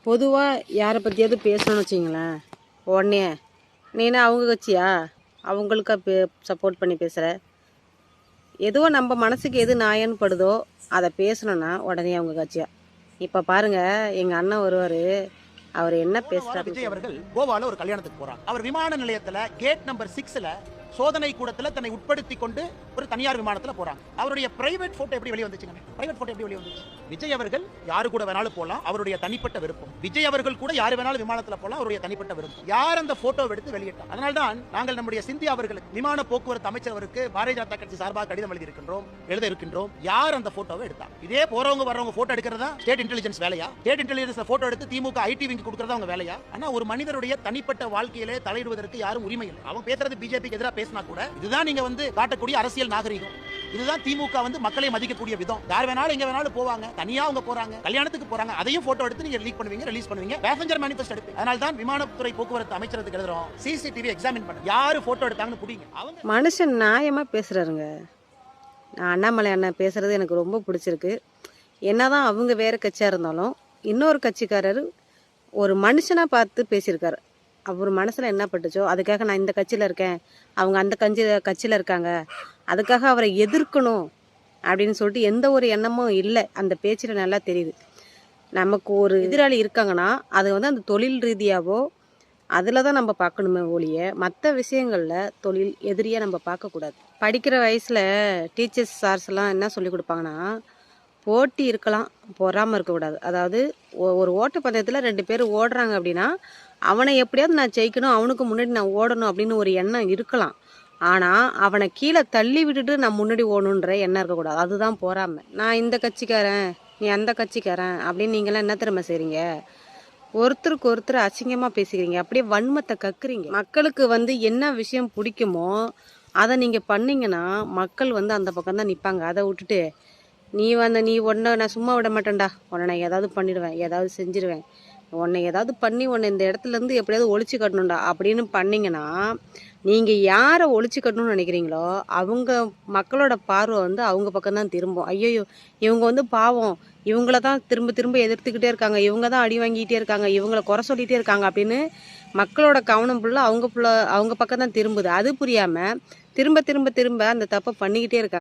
பொதுவாக யாரை பற்றியாவது பேசணும்னு வச்சிங்களேன், உடனே நீனா அவங்க கட்சியா அவங்களுக்கா சப்போர்ட் பண்ணி பேசுகிற. ஏதோ நம்ம மனசுக்கு எது நியாயம்னு படுதோ அதை பேசணுன்னா உடனே அவங்க கட்சியா. இப்போ பாருங்கள், எங்கள் அண்ணன் வருவார், அவர் என்ன பேசுகிறார். விஜய் அவர்கள் கோவால ஒரு கல்யாணத்துக்கு போறாங்க. அவர் விமான நிலையத்தில் கேட் நம்பர் 6ல சோதனை கூடத்தில் தன்னை உட்படுத்தி கொண்டு ஒரு தனியார் விமானத்தில் போறாங்க. அவருடைய பிரைவேட் போட்டோ எப்படி வெளியே வந்துச்சுங்க? பிரைவேட் போட்டோ எப்படி வெளியே வந்துச்சு? விஜய் அவர்கள் யாரு கூட வேணாலும் போலாம், அவருடைய தனிப்பட்ட விருப்பம். விஜய் அவர்கள் கூட யாரு வேணாலும் விமானத்தில் போலாம், அவருடைய தனிப்பட்ட விருப்பம். யார் அந்த போட்டோ எடுத்து வெளியிட்டார்? அதனால தான் நாங்கள் நம்முடைய சிந்தியா அவர்களுக்கு, விமான போக்குவரத்து அமைச்சருக்கு பாரதிய ஜனதா கட்சி சார்பாக கடிதம் எழுத இருக்கின்றோம். யார் அந்த போட்டோவை எடுத்தார்? இதே போறவங்க வர்றவங்க போட்டோ எடுக்கிறதா ஸ்டேட் இன்டெலிஜென்ஸ் வேலையா? ஸ்டேட் இன்டெலிஜென்ஸ் போட்டோ எடுத்து திமுக ஐடி விங்கு கொடுக்கறதா அவங்க வேலையா? ஆனா ஒரு மனிதருடைய தனிப்பட்ட வாழ்க்கையிலே தலையிடுவதற்கு யாரும் உரிமை இல்லை. அவங்க பேசுறது பிஜேபிக்கு எதிராக பேசினா கூட இதுதான் நீங்க காட்டக்கூடிய அரசியல் நாகரிகம். இதுதான் திமுக மக்களை மதிக்கக்கூடிய விதம். யார் வேணாலும் எங்க வேணாலும் போவாங்க, தனியா அவங்க போறாங்க, கல்யாணத்துக்கு போறாங்க, அதையும் போட்டோ எடுத்து நீங்க லீக் பண்ணுவீங்க, ரிலீஸ் பண்ணுவீங்க, பேசஞ்சர் மேனிஃபெஸ்டோ எடுப்பீங்க. அதனால தான் விமானத்துறை போக்குவரத்து அமைச்சருக்கு எழுதுறோம், சிசிடிவி எக்ஸாமின் பண்ணு, யாரு போட்டோ எடுத்தாங்கன்னு புடிங்க. மனுஷன் நியாயமா பேசுறாருங்க. நான் அண்ணாமலை அண்ணன் பேசுறது எனக்கு ரொம்ப பிடிச்சிருக்கு. என்னதான் அவங்க வேற கட்சியா இருந்தாலும் இன்னொரு கட்சிக்காரர் ஒரு மனுஷனா பார்த்து பேசியிருக்காரு. அவர் மனசில் என்ன பட்டுச்சோ அதுக்காக நான் இந்த கட்சியில் இருக்கேன், அவங்க அந்த கட்சியில் இருக்காங்க, அதுக்காக அவரை எதிர்க்கணும் அப்படின்னு சொல்லிட்டு எந்த ஒரு எண்ணமும் இல்லை. அந்த பேச்சில் நல்லா தெரியுது. நமக்கு ஒரு எதிராளி இருக்காங்கன்னா அது அந்த தொழில் ரீதியாகவோ அதில் தான் நம்ம பார்க்கணுமே ஒழிய மற்ற விஷயங்களில் தொழில் எதிரியாக நம்ம பார்க்கக்கூடாது. படிக்கிற வயசில் டீச்சர்ஸ் சார்ஸ்லாம் என்ன சொல்லி கொடுப்பாங்கன்னா, போட்டி இருக்கலாம், பொறாமல் இருக்கக்கூடாது. அதாவது ஒரு ஓட்டப்பந்தயத்தில் 2 பேர் ஓடுறாங்க அப்படின்னா அவனை எப்படியாவது நான் ஜெயிக்கணும், அவனுக்கு முன்னாடி நான் ஓடணும் அப்படின்னு ஒரு எண்ணம் இருக்கலாம். ஆனால் அவனை கீழே தள்ளி விட்டுட்டு நான் முன்னாடி ஓடணுன்ற எண்ணம் இருக்கக்கூடாது. அதுதான் பொறாமை. நான் இந்த கட்சிக்காரன், நீ அந்த கட்சிக்காரன் அப்படின்னு நீங்களாம் என்ன திறமை செய்கிறீங்க? ஒருத்தருக்கு ஒருத்தர் அசிங்கமாக பேசிக்கிறீங்க, அப்படியே வன்மத்தை கக்குறீங்க. மக்களுக்கு என்ன விஷயம் பிடிக்குமோ அதை நீங்கள் பண்ணீங்கன்னா மக்கள் அந்த பக்கம் தான் நிற்பாங்க. அதை விட்டுட்டு நீ ஒன்றை நான் சும்மா விட மாட்டேன்டா, உன்னை நான் ஏதாவது பண்ணிடுவேன், ஏதாவது செஞ்சிடுவேன், உன்னை ஏதாவது பண்ணி உன்னை இந்த இடத்துலேருந்து எப்படியாவது ஒழிச்சு கட்டணும்டா அப்படின்னு பண்ணிங்கன்னா நீங்கள் யாரை ஒழிச்சு கட்டணும்னு நினைக்கிறீங்களோ அவங்க மக்களோட பார்வை அவங்க பக்கம்தான் திரும்பும். ஐயோ இவங்க பாவம், இவங்கள தான் திரும்ப திரும்ப எதிர்த்துக்கிட்டே இருக்காங்க, இவங்க தான் அடி வாங்கிக்கிட்டே இருக்காங்க, இவங்களை குறை சொல்லிகிட்டே இருக்காங்க அப்படின்னு மக்களோட கவனம் ஃபுல்லாக அவங்க பக்கம் தான் திரும்புது. அது புரியாமல் திரும்ப திரும்ப திரும்ப அந்த தப்பை பண்ணிக்கிட்டே இருக்காங்க.